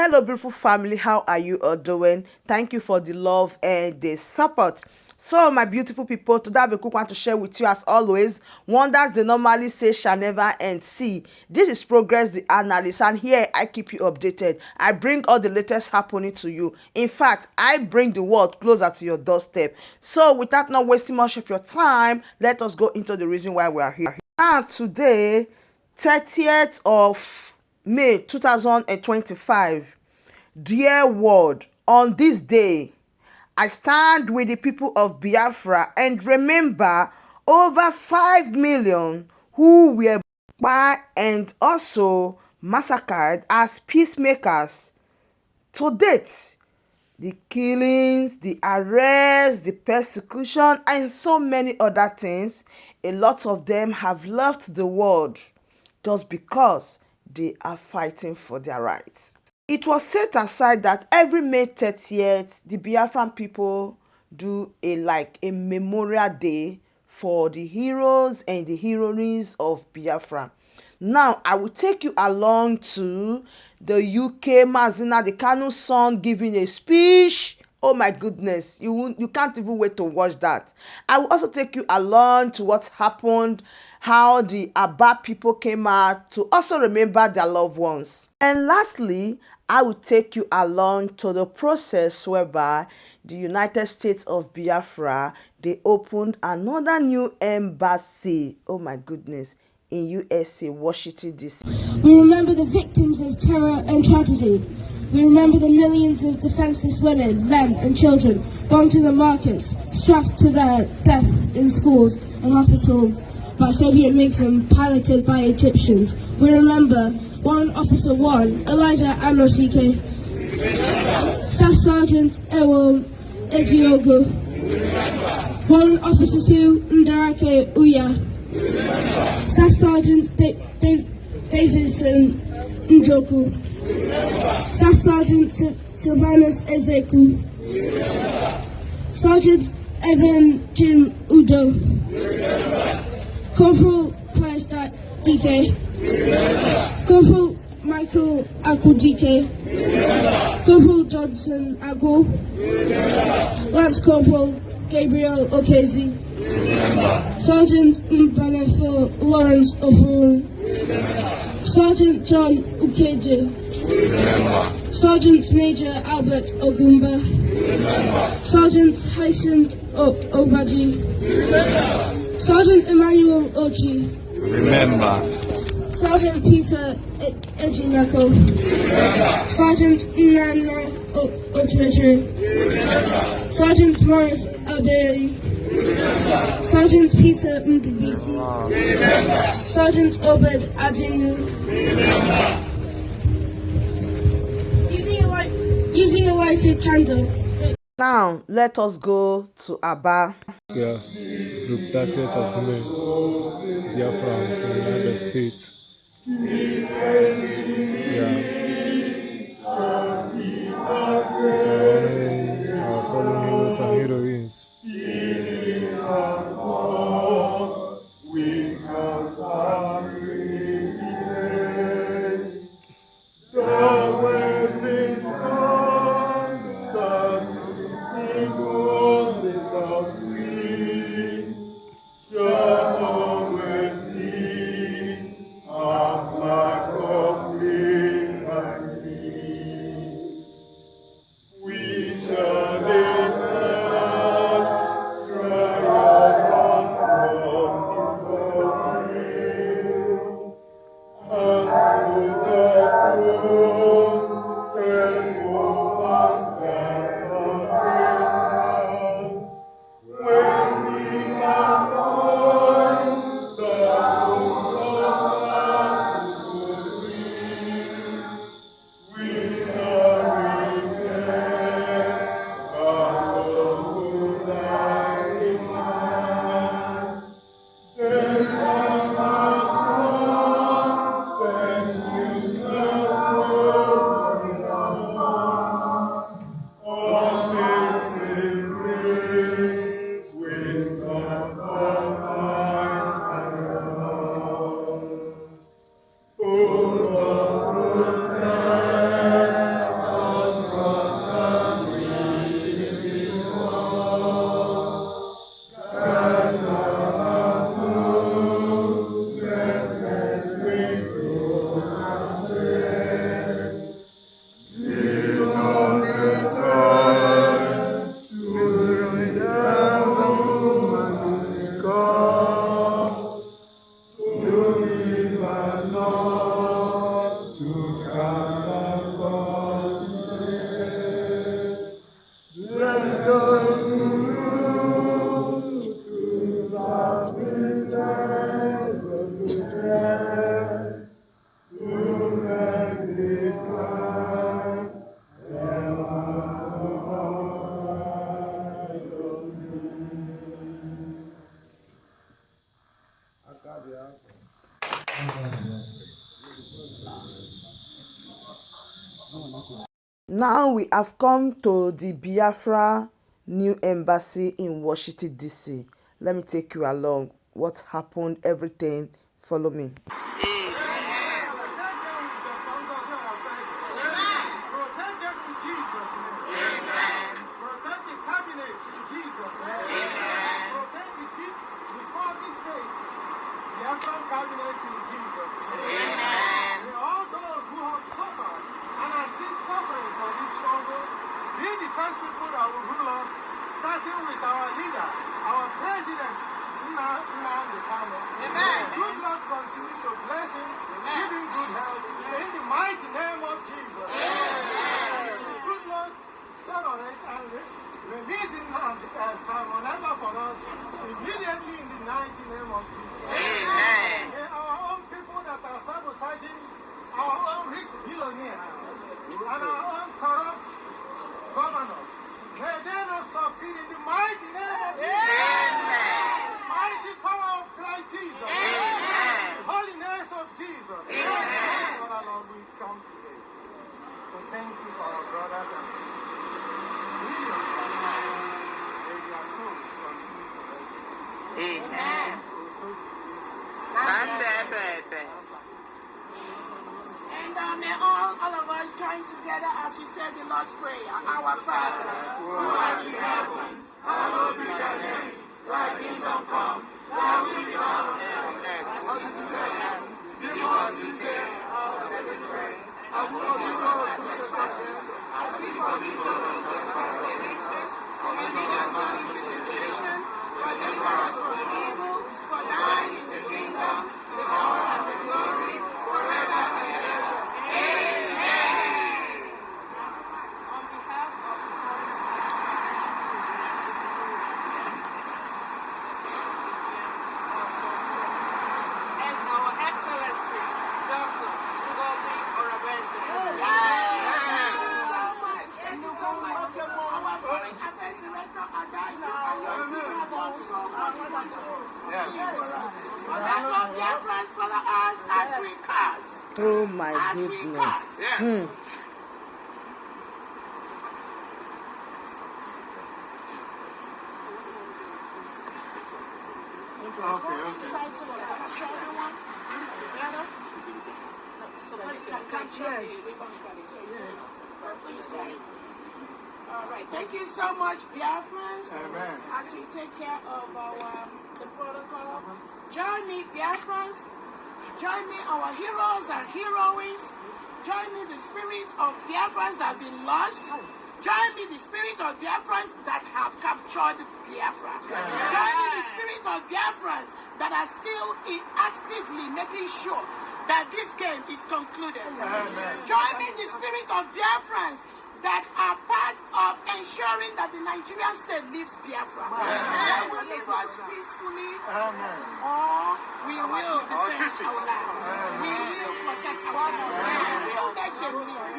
Hello, beautiful family. How are you all doing? Thank you for the love and the support. So, my beautiful people, today I have a quick one to share with you as always. Wonders they normally say shall never end. See, this is Progress the Analyst, and here I keep you updated. I bring all the latest happening to you. In fact, I bring the world closer to your doorstep. So, without not wasting much of your time, let us go into the reason why we are here. And today, 30th of May 2025. Dear world, on this day, I stand with the people of Biafra and remember over 5 million who were by and also massacred as peacemakers. To date, the killings, the arrests, the persecution, and so many other things, a lot of them have left the world just because they are fighting for their rights. It was set aside that every May 30th, the Biafran people do a memorial day for the heroes and the heroines of Biafra. Now, I will take you along to the UK. Mazina, the Kanu's son, giving a speech. Oh my goodness, you can't even wait to watch that. I will also take you along to what happened, how the Abia people came out to also remember their loved ones. And lastly, I will take you along to the process whereby the United States of Biafra, they opened another new embassy. Oh my goodness, in USA, Washington, D.C. We remember the victims of terror and tragedy. We remember the millions of defenseless women, men and children born to the markets, strapped to their death in schools and hospitals by Soviet MiGs and piloted by Egyptians. We remember Warrant Officer 1, Elijah Amosike, Staff Sergeant Ewo Ejiogo, Warrant Officer 2, Ndarake Uya, Staff Sergeant Davidson Njoku, Staff Sergeant Sylvanus Ezeku, Sergeant Evan Jim Udo, Corporal Price DK, Corporal Michael Akudike, Corporal Johnson Ago, Lance Corporal Gabriel Okezi, Sergeant Mbanefo Lawrence Ofun, Sergeant John Ukeje, Sergeant Major Albert Ogumba, Sergeant Hyacinth Obaji, Sergeant Emmanuel Ochi, remember, Sergeant Peter Ejinako, Sergeant Nana Ocheche, Sergeant Morris Abeli, Sergeant Peter Mbibisi, Sergeant Obed Adinu. Using a lighted candle. Now, let us go to Abia. Yes, it's the 30th of May. Biafra is in the United States. Yeah. Honoring our fallen heroes and heroines. Now we have come to the Biafra new embassy in Washington, D.C. Let me take you along. What happened, everything. Follow me. First people that will rule us, starting with our leader, our president, Nnamdi Kanu. Good Lord continue to bless him, give him good health, in the mighty name of Jesus. Good Lord celebrate and release him as Simon ever for us, immediately in the mighty name of Jesus. May our own people that are sabotaging our own rich billionaires and our own corrupt governors, may they not succeed in the mighty name of Jesus. Mighty power of Christ Jesus. Holiness of Jesus. Father Lord, we come today to thank you for our brothers and sisters. Millions of lives, may their souls continue to rest. Amen. And may all of us join together as we say the Lord's Prayer. Our Father, who art in heaven, hallowed be thy name. Thy kingdom come, thy will be done on earth as it is in heaven. Give us this day our daily bread, and forgive us our trespasses, as we forgive those who trespass against us. And lead us not into temptation, but deliver us from evil. For thine is the kingdom, the power, and the glory, forever and ever. Amen. On behalf of and our Excellency, Dr. Ngozi. Thank you so much. Thank you so much. Our foreign affairs director, Abia, and so much wonderful. Yes. On that of dear friends, follow us as we cast. Oh my goodness. Yes. All right. Thank you so much, dear friends. Amen. As we take care of the protocol, join me, dear friends. Join me, our heroes and heroines. Join me, the spirit of Biafrans that have been lost. Join me, the spirit of Biafrans that have captured Biafra. Join me, the spirit of Biafrans that are still actively making sure that this game is concluded. Join me, the spirit of Biafrans that are part of ensuring that the Nigerian state leaves Biafra. They will leave us peacefully, or we will defend our land. We will protect our land. We will make them leave.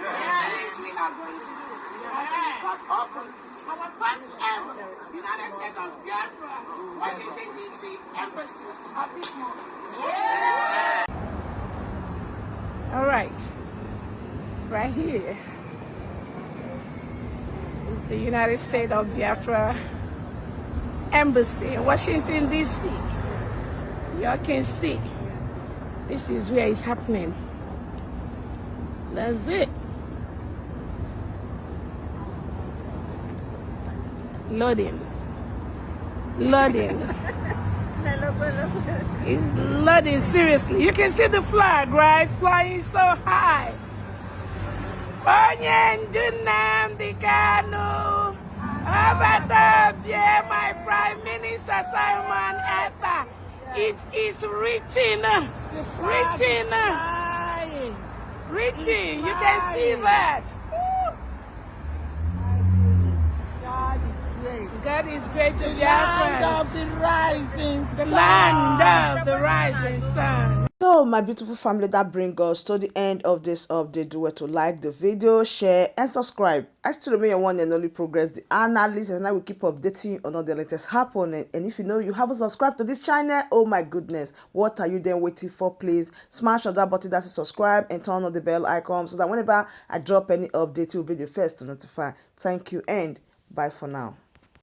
This we are going to do. As we cut open our first ever United States of Biafra, Washington, D.C. Embassy at this moment. All right. Right here. The United States of Biafra Embassy in Washington, D.C. Y'all can see. This is where it's happening. That's it. Loading. Loading. It's loading, seriously. You can see the flag, right? Flying so high. Onye Nnamdi Kanu, Abia, my Prime Minister Simon Etta. It is written. Written. You can see that. God is great to Biafrans. Land of the rising sun. The land of the rising sun. So my beautiful family, that brings us to the end of this update. Do well to like the video, share and subscribe. I still remain your one and only Progress the analyst, and I will keep updating you on all the latest happening. And if you know you haven't subscribed to this channel, oh my goodness, what are you then waiting for? Please smash on that button that says subscribe and turn on the bell icon so that whenever I drop any update, you'll be the first to notify. Thank you and bye for now.